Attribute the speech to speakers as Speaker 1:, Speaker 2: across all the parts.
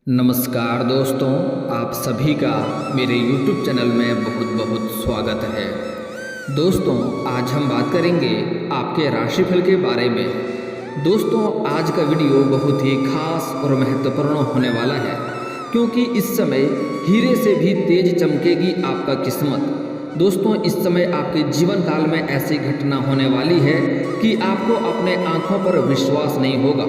Speaker 1: नमस्कार दोस्तों, आप सभी का मेरे YouTube चैनल में बहुत बहुत स्वागत है। दोस्तों, आज हम बात करेंगे आपके राशिफल के बारे में। दोस्तों, आज का वीडियो बहुत ही खास और महत्वपूर्ण होने वाला है, क्योंकि इस समय हीरे से भी तेज चमकेगी आपका किस्मत। दोस्तों, इस समय आपके जीवन काल में ऐसी घटना होने वाली है कि आपको अपने आँखों पर विश्वास नहीं होगा,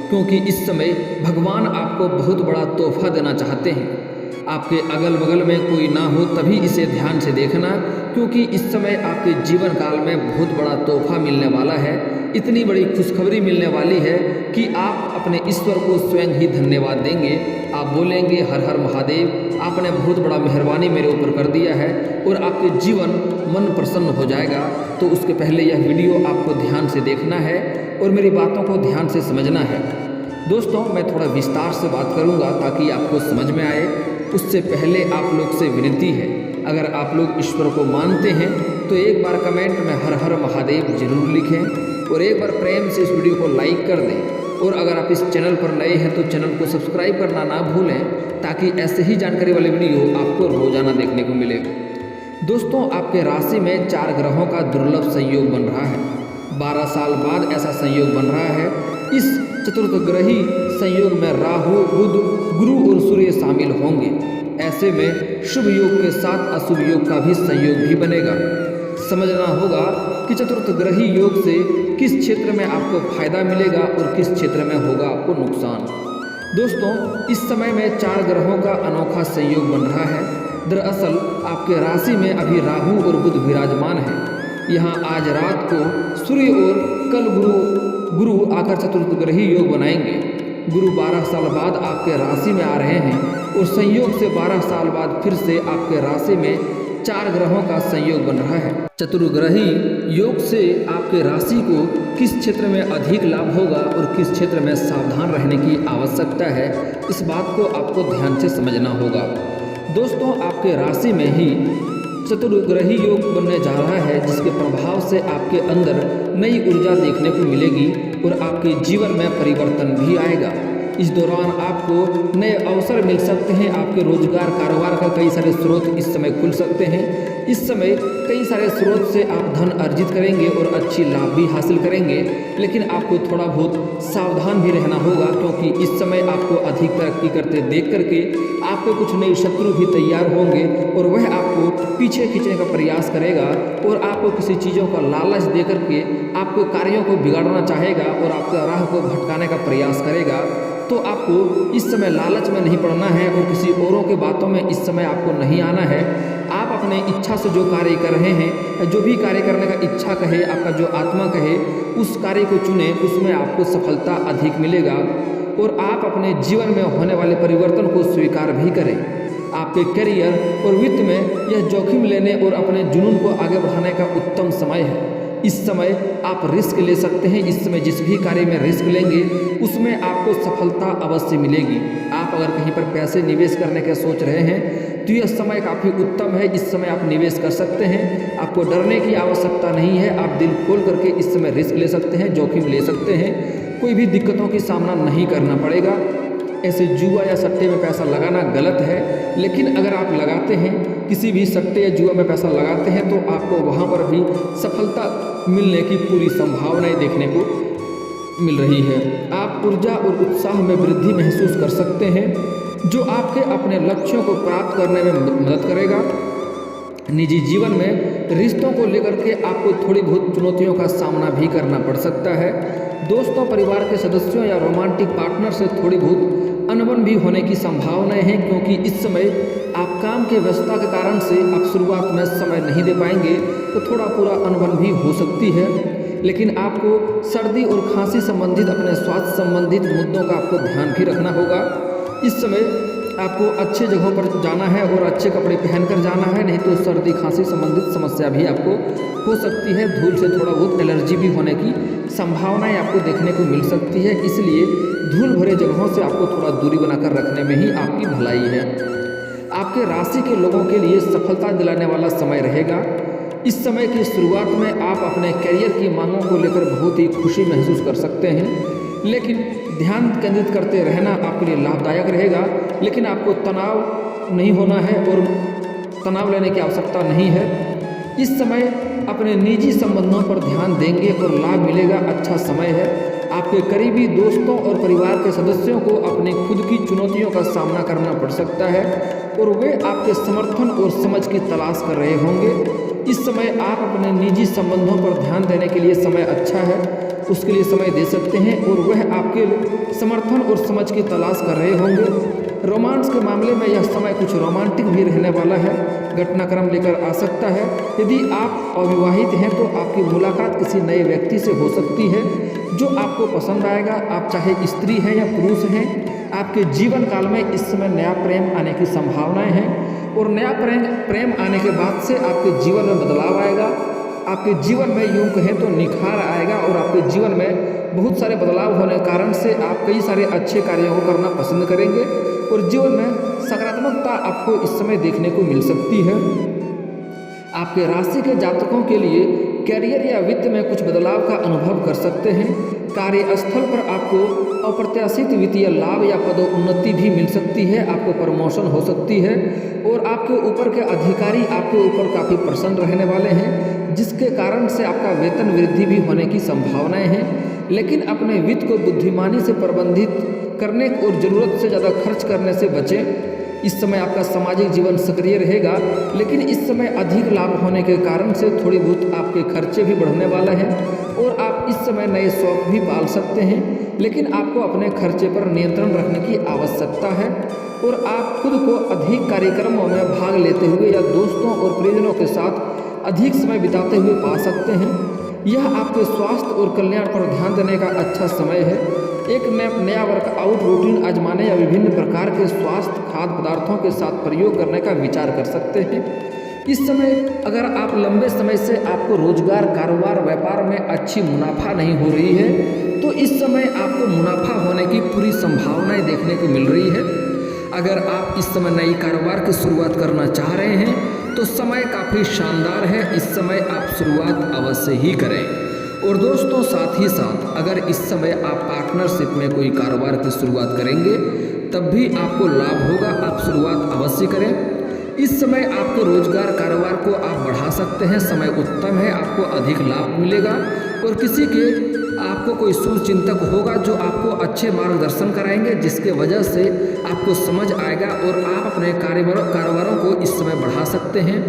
Speaker 1: क्योंकि इस समय भगवान आपको बहुत बड़ा तोहफा देना चाहते हैं। आपके अगल बगल में कोई ना हो तभी इसे ध्यान से देखना, क्योंकि इस समय आपके जीवन काल में बहुत बड़ा तोहफा मिलने वाला है। इतनी बड़ी खुशखबरी मिलने वाली है कि आप अपने ईश्वर को स्वयं ही धन्यवाद देंगे। आप बोलेंगे, हर हर महादेव, आपने बहुत बड़ा मेहरबानी मेरे ऊपर कर दिया है, और आपके जीवन मन प्रसन्न हो जाएगा। तो उसके पहले यह वीडियो आपको ध्यान से देखना है और मेरी बातों को ध्यान से समझना है। दोस्तों, मैं थोड़ा विस्तार से बात करूंगा ताकि आपको समझ में आए। उससे पहले आप लोग से विनती है, अगर आप लोग ईश्वर को मानते हैं तो एक बार कमेंट में हर हर महादेव जरूर लिखें और एक बार प्रेम से इस वीडियो को लाइक कर दें। और अगर आप इस चैनल पर नए हैं तो चैनल को सब्सक्राइब करना ना भूलें, ताकि ऐसे ही जानकारी वाले वीडियो आपको रोजाना देखने को मिले। दोस्तों, आपके राशि में 4 ग्रहों का दुर्लभ संयोग बन रहा है। 12 साल बाद ऐसा संयोग बन रहा है। इस चतुर्थग्रही संयोग में राहु, बुध, गुरु और सूर्य शामिल होंगे। ऐसे में शुभ योग के साथ अशुभ योग का भी संयोग भी बनेगा। समझना होगा कि चतुर्थग्रही योग से किस क्षेत्र में आपको फायदा मिलेगा और किस क्षेत्र में होगा आपको नुकसान। दोस्तों, इस समय में 4 ग्रहों का अनोखा संयोग बन रहा है। दरअसल आपके राशि में अभी राहु और बुध विराजमान है। यहाँ आज रात को सूर्य और कल गुरु आकर चतुर्थग्रही योग बनाएंगे। गुरु 12 साल बाद आपके राशि में आ रहे हैं और संयोग से 12 साल बाद फिर से आपके राशि में 4 ग्रहों का संयोग बन रहा है। चतुर्ग्रही योग से आपके राशि को किस क्षेत्र में अधिक लाभ होगा और किस क्षेत्र में सावधान रहने की आवश्यकता है, इस बात को आपको ध्यान से समझना होगा। दोस्तों, आपके राशि में ही चतुर्ग्रही योग बनने जा रहा है, जिसके प्रभाव से आपके अंदर नई ऊर्जा देखने को मिलेगी और आपके जीवन में परिवर्तन भी आएगा। इस दौरान आपको नए अवसर मिल सकते हैं। आपके रोजगार कारोबार का कई सारे स्रोत इस समय खुल सकते हैं। इस समय कई सारे स्रोत से आप धन अर्जित करेंगे और अच्छी लाभ भी हासिल करेंगे, लेकिन आपको थोड़ा बहुत सावधान भी रहना होगा, क्योंकि इस समय आपको अधिक तरक्की करते देख करके आपके कुछ नए शत्रु भी तैयार होंगे और वह आपको पीछे खींचने का प्रयास करेगा और आपको किसी चीज़ों का लालच दे करके आपके कार्यों को बिगाड़ना चाहेगा और आपका राह को भटकाने का प्रयास करेगा। तो आपको इस समय लालच में नहीं पड़ना है और किसी औरों के बातों में इस समय आपको नहीं आना है। आप अपने इच्छा से जो कार्य कर रहे हैं, जो भी कार्य करने का इच्छा कहे, आपका जो आत्मा कहे, उस कार्य को चुने, उसमें आपको सफलता अधिक मिलेगा और आप अपने जीवन में होने वाले परिवर्तन को स्वीकार भी करें। आपके करियर और वित्त में यह जोखिम लेने और अपने जुनून को आगे बढ़ाने का उत्तम समय है। इस समय आप रिस्क ले सकते हैं। इस समय जिस भी कार्य में रिस्क लेंगे उसमें आपको सफलता अवश्य मिलेगी। आप अगर कहीं पर पैसे निवेश करने का सोच रहे हैं तो यह समय काफ़ी उत्तम है। इस समय आप निवेश कर सकते हैं। आपको डरने की आवश्यकता नहीं है। आप दिल खोल करके इस समय रिस्क ले सकते हैं, जोखिम ले सकते हैं। कोई भी दिक्कतों की सामना नहीं करना पड़ेगा। ऐसे जुआ या सट्टे में पैसा लगाना गलत है, लेकिन अगर आप लगाते हैं, किसी भी सट्टे या जुआ में पैसा लगाते हैं, तो आपको वहाँ पर भी सफलता मिलने की पूरी संभावनाएं देखने को मिल रही है। आप ऊर्जा और उत्साह में वृद्धि महसूस कर सकते हैं, जो आपके अपने लक्ष्यों को प्राप्त करने में मदद करेगा। निजी जीवन में रिश्तों को लेकर के आपको थोड़ी बहुत चुनौतियों का सामना भी करना पड़ सकता है। दोस्तों, परिवार के सदस्यों या रोमांटिक पार्टनर से थोड़ी बहुत अनबन भी होने की संभावनाएं हैं, क्योंकि इस समय आप काम के व्यस्तता के कारण से आप शुरुआत में समय नहीं दे पाएंगे, तो थोड़ा पूरा अनबन भी हो सकती है। लेकिन आपको सर्दी और खांसी संबंधित, अपने स्वास्थ्य संबंधित मुद्दों का आपको ध्यान भी रखना होगा। इस समय आपको अच्छे जगहों पर जाना है और अच्छे कपड़े पहनकर जाना है, नहीं तो सर्दी खांसी संबंधित समस्या भी आपको हो सकती है। धूल से थोड़ा बहुत एलर्जी भी होने की संभावनाएं आपको देखने को मिल सकती है। इसलिए धूल भरे जगहों से आपको थोड़ा दूरी बनाकर रखने में ही आपकी भलाई है। आपके राशि के लोगों के लिए सफलता दिलाने वाला समय रहेगा। इस समय की शुरुआत में आप अपने करियर की मांगों को लेकर बहुत ही खुशी महसूस कर सकते हैं, लेकिन ध्यान केंद्रित करते रहना आपके लिए लाभदायक रहेगा, लेकिन आपको तनाव नहीं होना है और तनाव लेने की आवश्यकता नहीं है। इस समय अपने निजी संबंधों पर ध्यान देंगे और लाभ मिलेगा। अच्छा समय है। आपके करीबी दोस्तों और परिवार के सदस्यों को अपनी खुद की चुनौतियों का सामना करना पड़ सकता है और वे आपके समर्थन और समझ की तलाश कर रहे होंगे। इस समय आप अपने निजी संबंधों पर ध्यान देने के लिए समय अच्छा है, उसके लिए समय दे सकते हैं और वह आपके समर्थन और समझ की तलाश कर रहे होंगे। रोमांस के मामले में यह समय कुछ रोमांटिक भी रहने वाला है, घटनाक्रम लेकर आ सकता है। यदि आप अविवाहित हैं तो आपकी मुलाकात किसी नए व्यक्ति से हो सकती है जो आपको पसंद आएगा। आप चाहे स्त्री हैं या पुरुष हैं, आपके जीवन काल में इस समय नया प्रेम आने की संभावनाएं हैं और नया प्रेम आने के बाद से आपके जीवन में बदलाव आएगा। आपके जीवन में यूं कहें तो निखार आएगा और आपके जीवन में बहुत सारे बदलाव होने के कारण से आप कई सारे अच्छे कार्यों को करना पसंद करेंगे और जीवन में सकारात्मकता आपको इस समय देखने को मिल सकती है। आपके राशि के जातकों के लिए कैरियर या वित्त में कुछ बदलाव का अनुभव कर सकते हैं। कार्यस्थल पर आपको अप्रत्याशित वित्तीय लाभ या पदोन्नति भी मिल सकती है। आपको प्रमोशन हो सकती है और आपके ऊपर के अधिकारी आपके ऊपर काफ़ी प्रसन्न रहने वाले हैं, जिसके कारण से आपका वेतन वृद्धि भी होने की संभावनाएं हैं। लेकिन अपने वित्त को बुद्धिमानी से प्रबंधित करने और ज़रूरत से ज़्यादा खर्च करने से बचें। इस समय आपका सामाजिक जीवन सक्रिय रहेगा, लेकिन इस समय अधिक लाभ होने के कारण से थोड़ी बहुत आपके खर्चे भी बढ़ने वाले हैं और आप इस समय नए शौक भी पाल सकते हैं। लेकिन आपको अपने खर्चे पर नियंत्रण रखने की आवश्यकता है और आप खुद को अधिक कार्यक्रमों में भाग लेते हुए या दोस्तों और परिजनों के साथ अधिक समय बिताते हुए पा सकते हैं। यह आपके स्वास्थ्य और कल्याण पर ध्यान देने का अच्छा समय है। एक नया वर्कआउट रूटीन आजमाने या विभिन्न प्रकार के स्वास्थ्य खाद्य पदार्थों के साथ प्रयोग करने का विचार कर सकते हैं। इस समय अगर आप लंबे समय से आपको रोजगार, कारोबार, व्यापार में अच्छी मुनाफा नहीं हो रही है तो इस समय आपको मुनाफा होने की पूरी संभावनाएं देखने को मिल रही है। अगर आप इस समय नई कारोबार की शुरुआत करना चाह रहे हैं तो समय काफ़ी शानदार है। इस समय आप शुरुआत अवश्य ही करें। और दोस्तों, साथ ही साथ अगर इस समय आप पार्टनरशिप में कोई कारोबार की शुरुआत करेंगे तब भी आपको लाभ होगा। आप शुरुआत अवश्य करें। इस समय आपके रोजगार, कारोबार को आप बढ़ा सकते हैं। समय उत्तम है, आपको अधिक लाभ मिलेगा और किसी के आपको कोई शुभचिंतक होगा जो आपको अच्छे मार्गदर्शन कराएंगे, जिसके वजह से आपको समझ आएगा और आप अपने कारोबारों को इस समय बढ़ा सकते हैं।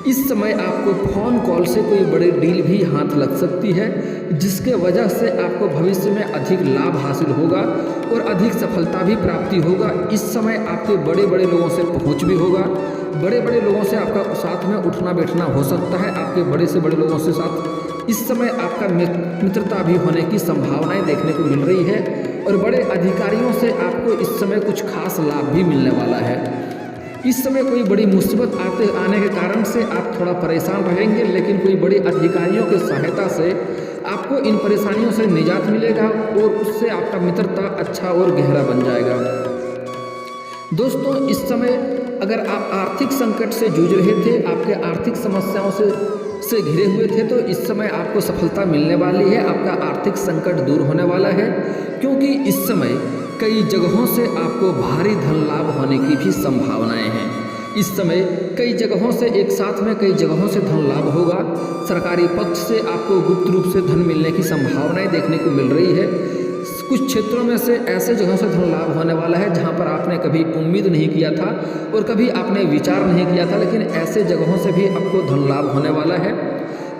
Speaker 1: इस समय आपको फ़ोन कॉल से कोई बड़ी डील भी हाथ लग सकती है, जिसके वजह से आपको भविष्य में अधिक लाभ हासिल होगा और अधिक सफलता भी प्राप्ति होगा। इस समय आपके बड़े बड़े लोगों से पहुंच भी होगा। बड़े बड़े लोगों से आपका साथ में उठना बैठना हो सकता है। आपके बड़े से बड़े लोगों से साथ इस समय आपका मित्रता भी होने की संभावनाएं देखने को मिल रही है और बड़े अधिकारियों से आपको इस समय कुछ खास लाभ भी मिलने वाला है। इस समय कोई बड़ी मुसीबत आने के कारण से आप थोड़ा परेशान रहेंगे, लेकिन कोई बड़े अधिकारियों की सहायता से आपको इन परेशानियों से निजात मिलेगा और उससे आपका मित्रता अच्छा और गहरा बन जाएगा। दोस्तों, इस समय अगर आप आर्थिक संकट से जूझ रहे थे, आपके आर्थिक समस्याओं से घिरे हुए थे, तो इस समय आपको सफलता मिलने वाली है। आपका आर्थिक संकट दूर होने वाला है, क्योंकि इस समय कई जगहों से आपको भारी धन लाभ होने की भी संभावनाएं हैं। इस समय कई जगहों से एक साथ में कई जगहों से धन लाभ होगा। सरकारी पक्ष से आपको गुप्त रूप से धन मिलने की संभावनाएं देखने को मिल रही है। कुछ क्षेत्रों में से ऐसे जगहों से धन लाभ होने वाला है जहां पर आपने कभी उम्मीद नहीं किया था और कभी आपने विचार नहीं किया था, लेकिन ऐसे जगहों से भी आपको धन लाभ होने वाला है।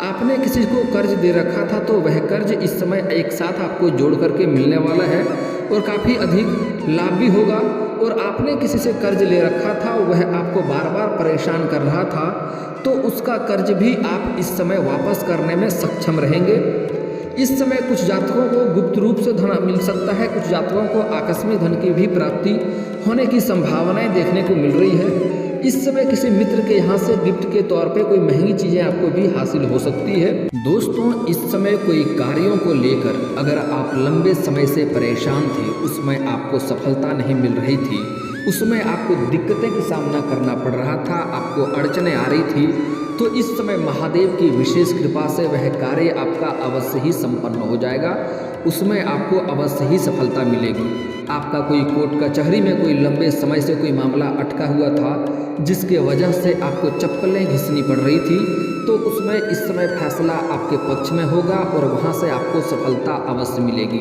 Speaker 1: आपने किसी को कर्ज दे रखा था तो वह कर्ज इस समय एक साथ आपको जोड़ करके मिलने वाला है और काफ़ी अधिक लाभ भी होगा। और आपने किसी से कर्ज ले रखा था, वह आपको बार बार परेशान कर रहा था, तो उसका कर्ज भी आप इस समय वापस करने में सक्षम रहेंगे। इस समय कुछ जातकों को गुप्त रूप से धन मिल सकता है, कुछ जातकों को आकस्मिक धन की भी प्राप्ति होने की संभावनाएं देखने को मिल रही है। इस समय किसी मित्र के यहाँ से गिफ्ट के तौर पे कोई महंगी चीज़ें आपको भी हासिल हो सकती है। दोस्तों, इस समय कोई कार्यों को लेकर अगर आप लंबे समय से परेशान थे, उसमें आपको सफलता नहीं मिल रही थी, उसमें आपको दिक्कतें का सामना करना पड़ रहा था, आपको अड़चनें आ रही थी, तो इस समय महादेव की विशेष कृपा से वह कार्य आपका अवश्य ही संपन्न हो जाएगा, उसमें आपको अवश्य ही सफलता मिलेगी। आपका कोई कोर्ट कचहरी में कोई लंबे समय से कोई मामला अटका हुआ था जिसके वजह से आपको चप्पलें घिसनी पड़ रही थी, तो उसमें इस समय फैसला आपके पक्ष में होगा और वहां से आपको सफलता अवश्य मिलेगी।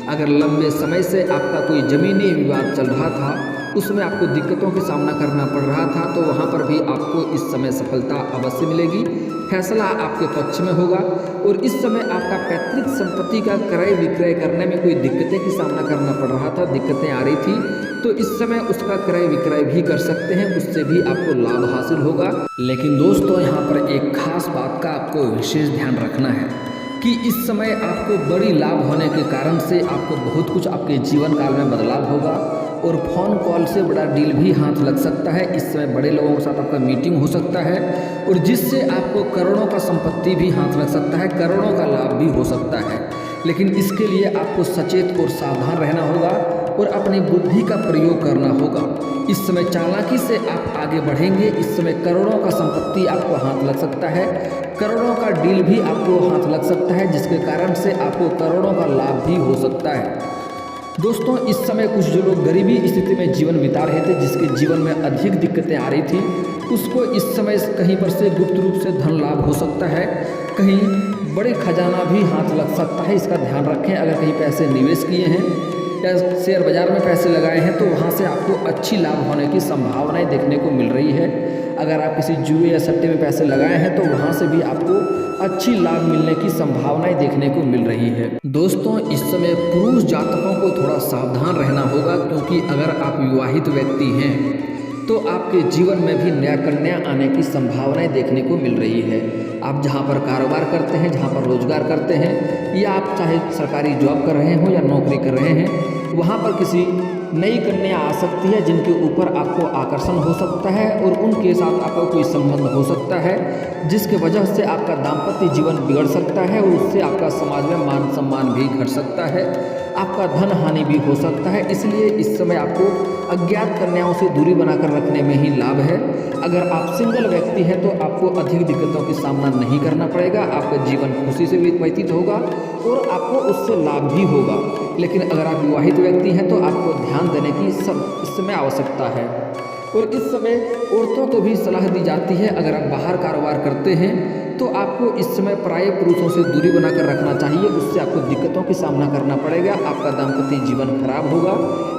Speaker 1: अगर लंबे समय से आपका कोई ज़मीनी विवाद चल रहा था, उसमें आपको दिक्कतों का सामना करना पड़ रहा था, तो वहाँ पर भी आपको इस समय सफलता अवश्य मिलेगी, फैसला आपके पक्ष में होगा। और इस समय आपका पैतृक संपत्ति का क्रय विक्रय करने में कोई दिक्कतें की सामना करना पड़ रहा था, दिक्कतें आ रही थी, तो इस समय उसका क्रय विक्रय भी कर सकते हैं, उससे भी आपको लाभ हासिल होगा। लेकिन दोस्तों यहाँ पर एक खास बात का आपको विशेष ध्यान रखना है कि इस समय आपको बड़ी लाभ होने के कारण से आपको बहुत कुछ आपके जीवन काल में बदलाव होगा और फ़ोन कॉल से बड़ा डील भी हाथ लग सकता है। इस समय बड़े लोगों के साथ आपका मीटिंग हो सकता है और जिससे आपको करोड़ों का संपत्ति भी हाथ लग सकता है, करोड़ों का लाभ भी हो सकता है। लेकिन इसके लिए आपको सचेत और सावधान रहना होगा और अपनी बुद्धि का प्रयोग करना होगा। इस समय चालाकी से आप आगे बढ़ेंगे, इस समय करोड़ों का संपत्ति आपको हाथ लग सकता है, करोड़ों का डील भी आपको हाथ लग सकता है, जिसके कारण से आपको करोड़ों का लाभ भी हो सकता है। दोस्तों इस समय कुछ जो लोग गरीबी स्थिति में जीवन बिता रहे थे, जिसके जीवन में अधिक दिक्कतें आ रही थी, उसको इस समय कहीं पर से गुप्त रूप से धन लाभ हो सकता है, कहीं बड़े खजाना भी हाथ लग सकता है। इसका ध्यान रखें। अगर कहीं पैसे निवेश किए हैं या शेयर बाजार में पैसे लगाए हैं तो वहाँ से आपको अच्छी लाभ होने की संभावनाएं देखने को मिल रही है। अगर आप किसी जुए या सट्टे में पैसे लगाए हैं तो वहाँ से भी आपको अच्छी लाभ मिलने की संभावनाएं देखने को मिल रही है। दोस्तों इस समय पुरुष जातकों को थोड़ा सावधान रहना होगा, क्योंकि अगर आप विवाहित व्यक्ति हैं तो आपके जीवन में भी नया कन्या आने की संभावनाएं देखने को मिल रही है। आप जहां पर कारोबार करते हैं, जहां पर रोजगार करते हैं, या आप चाहे सरकारी जॉब कर रहे हो या नौकरी कर रहे हैं, वहां पर किसी नई कन्या आ सकती है जिनके ऊपर आपको आकर्षण हो सकता है और उनके साथ आपका कोई संबंध हो सकता है, जिसके वजह से आपका दाम्पत्य जीवन बिगड़ सकता है और उससे आपका समाज में मान सम्मान भी घट सकता है, आपका धन हानि भी हो सकता है। इसलिए इस समय आपको अज्ञात कन्याओं से दूरी बनाकर रखने में ही लाभ है। अगर आप सिंगल व्यक्ति हैं तो आपको अधिक दिक्कतों का सामना नहीं करना पड़ेगा, आपका जीवन खुशी से व्यतीत होगा और आपको उससे लाभ भी होगा। लेकिन अगर आप विवाहित व्यक्ति हैं तो आपको ध्यान देने की इस समय आवश्यकता है। और इस समय औरतों को भी सलाह दी जाती है, अगर आप बाहर कारोबार करते हैं तो आपको इस समय पराये पुरुषों से दूरी बनाकर रखना चाहिए, उससे आपको दिक्कतों का सामना करना पड़ेगा, आपका दाम्पत्य जीवन खराब होगा,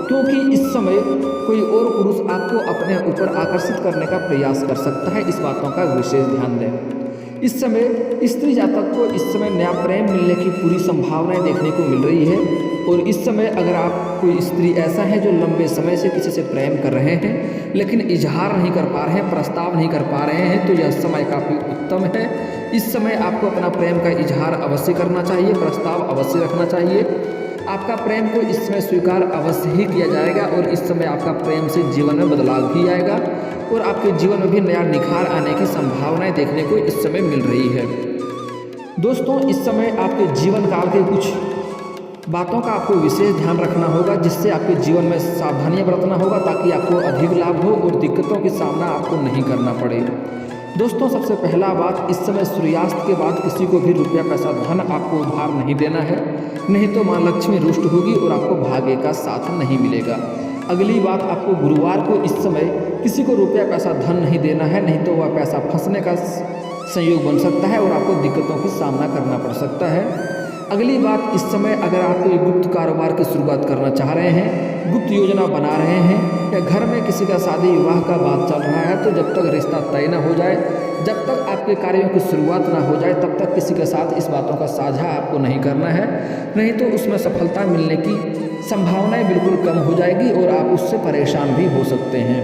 Speaker 1: क्योंकि इस समय कोई और पुरुष आपको अपने ऊपर आकर्षित करने का प्रयास कर सकता है। इस बातों का विशेष ध्यान दें। इस समय स्त्री जातक को इस समय नया प्रेम मिलने की पूरी संभावनाएं देखने को मिल रही है। और इस समय अगर आप कोई स्त्री ऐसा है जो लंबे समय से किसी से प्रेम कर रहे हैं लेकिन इजहार नहीं कर पा रहे हैं, प्रस्ताव नहीं कर पा रहे हैं, तो यह समय काफ़ी उत्तम है। इस समय आपको अपना प्रेम का इजहार अवश्य करना चाहिए, प्रस्ताव अवश्य रखना चाहिए। आपका प्रेम को इस समय स्वीकार अवश्य ही किया जाएगा और इस समय आपका प्रेम से जीवन में बदलाव भी आएगा और आपके जीवन में भी नया निखार आने की संभावनाएं देखने को इस समय मिल रही है। दोस्तों इस समय आपके जीवन काल के कुछ बातों का आपको विशेष ध्यान रखना होगा, जिससे आपके जीवन में सावधानियां बरतना होगा ताकि आपको अधिक लाभ हो और दिक्कतों का सामना आपको नहीं करना पड़े। दोस्तों सबसे पहला बात, इस समय सूर्यास्त के बाद किसी को भी रुपया पैसा धन आपको उधार नहीं देना है, नहीं तो माँ लक्ष्मी रुष्ट होगी और आपको भाग्य का साथ नहीं मिलेगा। अगली बात, आपको गुरुवार को इस समय किसी को रुपया पैसा धन नहीं देना है, नहीं तो वह पैसा फंसने का संयोग बन सकता है और आपको दिक्कतों का सामना करना पड़ सकता है। अगली बात, इस समय अगर आप कोई गुप्त कारोबार की शुरुआत करना चाह रहे हैं, गुप्त योजना बना रहे हैं या घर में किसी का शादी विवाह का बात चल रहा है, तो जब तक रिश्ता तय न हो जाए, जब तक आपके कार्यों की शुरुआत ना हो जाए, तब तक किसी के साथ इस बातों का साझा आपको नहीं करना है, नहीं तो उसमें सफलता मिलने की संभावनाएं बिल्कुल कम हो जाएगी और आप उससे परेशान भी हो सकते हैं।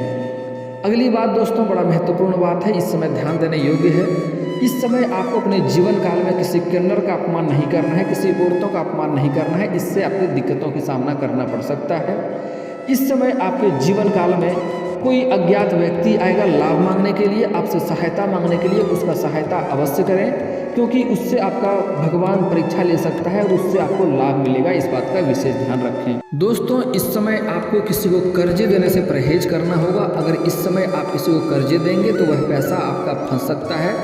Speaker 1: अगली बात दोस्तों बड़ा महत्वपूर्ण बात है, इस समय ध्यान देने योग्य है। इस समय आपको अपने जीवन काल में किसी किन्नर का अपमान नहीं करना है, किसी औरतों का अपमान नहीं करना है, इससे आपको दिक्कतों का सामना करना पड़ सकता है। इस समय आपके जीवन काल में कोई अज्ञात व्यक्ति आएगा लाभ मांगने के लिए, आपसे सहायता मांगने के लिए, उसका सहायता अवश्य करें, क्योंकि उससे आपका भगवान परीक्षा ले सकता है और उससे आपको लाभ मिलेगा। इस बात का विशेष ध्यान रखें। दोस्तों, इस समय आपको किसी को कर्जे देने से परहेज करना होगा। अगर इस समय आप किसी को कर्जे देंगे तो वह पैसा आपका फंस सकता है।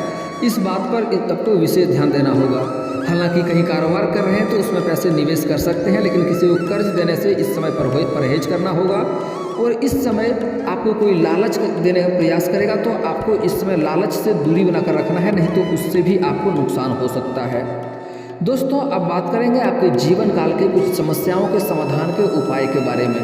Speaker 1: इस बात पर आपको विशेष ध्यान देना होगा। हालांकि कहीं कारोबार कर रहे हैं तो उसमें पैसे निवेश कर सकते हैं, लेकिन किसी को कर्ज देने से इस समय पर परहेज करना होगा। और इस समय आपको कोई लालच देने का प्रयास करेगा तो आपको इस समय लालच से दूरी बनाकर रखना है, नहीं तो उससे भी आपको नुकसान हो सकता है। दोस्तों, अब बात करेंगे आपके जीवन काल के कुछ समस्याओं के समाधान के उपाय के बारे में।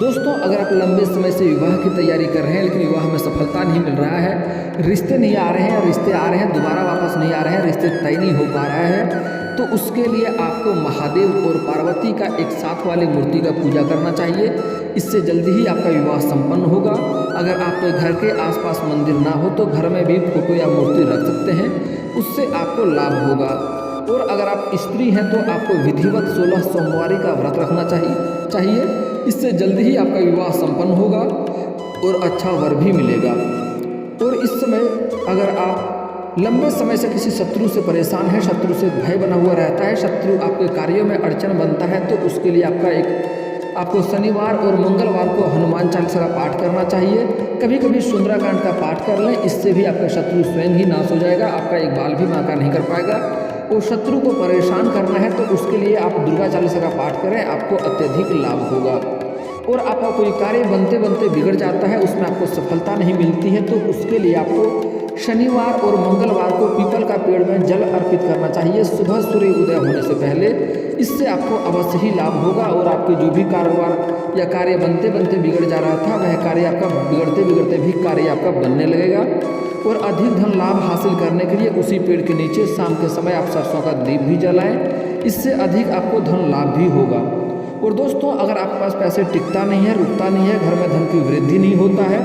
Speaker 1: दोस्तों, अगर आप लंबे समय से विवाह की तैयारी कर रहे हैं लेकिन विवाह में सफलता नहीं मिल रहा है, रिश्ते नहीं आ रहे हैं, रिश्ते आ रहे हैं दोबारा वापस नहीं आ रहे हैं, रिश्ते तय नहीं हो पा रहा है, तो उसके लिए आपको महादेव और पार्वती का एक साथ वाली मूर्ति का पूजा करना चाहिए। इससे जल्दी ही आपका विवाह संपन्न होगा। अगर आपके घर के आसपास मंदिर ना हो तो घर में भी फोटो या मूर्ति रख सकते हैं, उससे आपको लाभ होगा। और अगर आप स्त्री हैं तो आपको विधिवत 16 सोमवारी का व्रत रखना चाहिए। इससे जल्दी ही आपका विवाह संपन्न होगा और अच्छा वर भी मिलेगा। और इस समय अगर आप लंबे समय से किसी शत्रु से परेशान है, शत्रु से भय बना हुआ रहता है, शत्रु आपके कार्यों में अड़चन बनता है, तो उसके लिए आपको शनिवार और मंगलवार को हनुमान चालीसा का पाठ करना चाहिए। कभी कभी सुंदराकांड का पाठ कर लें, इससे भी आपका शत्रु स्वयं ही नाश हो जाएगा, आपका एक बाल भी माका नहीं कर पाएगा। और शत्रु को परेशान करना है तो उसके लिए आप दुर्गा चालीसा का पाठ करें, आपको अत्यधिक लाभ होगा। और आपका कोई कार्य बनते बनते बिगड़ जाता है, उसमें आपको सफलता नहीं मिलती है, तो उसके लिए आपको शनिवार और मंगलवार को पीपल का पेड़ में जल अर्पित करना चाहिए सुबह सूर्य उदय होने से पहले। इससे आपको अवश्य ही लाभ होगा और आपके जो भी कारोबार या कार्य बनते बनते बिगड़ जा रहा था, वह कार्य आपका बिगड़ते बिगड़ते भी कार्य आपका बनने लगेगा। और अधिक धन लाभ हासिल करने के लिए उसी पेड़ के नीचे शाम के समय आप सरसों का दीप भी जलाएं, इससे अधिक आपको धन लाभ भी होगा। और दोस्तों, अगर आपके पास पैसे टिकता नहीं है, रुकता नहीं है, घर में धन की वृद्धि नहीं होता है,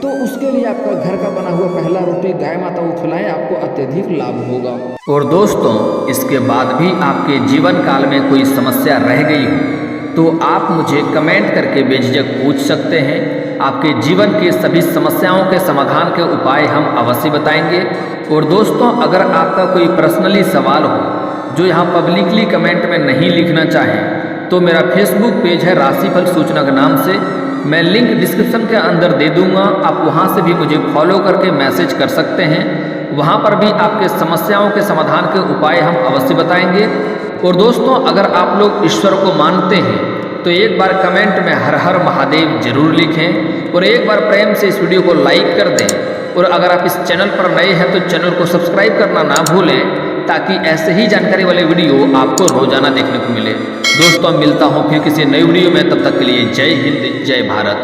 Speaker 1: तो उसके लिए आपका घर का बना हुआ पहला रोटी गाय माता को खिलाएं, आपको अत्यधिक लाभ होगा।
Speaker 2: और दोस्तों, इसके बाद भी आपके जीवन काल में कोई समस्या रह गई हो तो आप मुझे कमेंट करके बेझिझक पूछ सकते हैं। आपके जीवन के सभी समस्याओं के समाधान के उपाय हम अवश्य बताएंगे। और दोस्तों, अगर आपका कोई पर्सनली सवाल हो जो यहाँ पब्लिकली कमेंट में नहीं लिखना चाहें, तो मेरा फेसबुक पेज है राशिफल सूचना के नाम से, मैं लिंक डिस्क्रिप्शन के अंदर दे दूंगा, आप वहां से भी मुझे फॉलो करके मैसेज कर सकते हैं। वहां पर भी आपके समस्याओं के समाधान के उपाय हम अवश्य बताएंगे। और दोस्तों, अगर आप लोग ईश्वर को मानते हैं तो एक बार कमेंट में हर हर महादेव जरूर लिखें और एक बार प्रेम से इस वीडियो को लाइक कर दें। और अगर आप इस चैनल पर नए हैं तो चैनल को सब्सक्राइब करना ना भूलें, ताकि ऐसे ही जानकारी वाले वीडियो आपको रोजाना देखने को मिले। दोस्तों, मिलता हूँ फिर किसी नई वीडियो में, तब तक के लिए जय हिंद, जय भारत।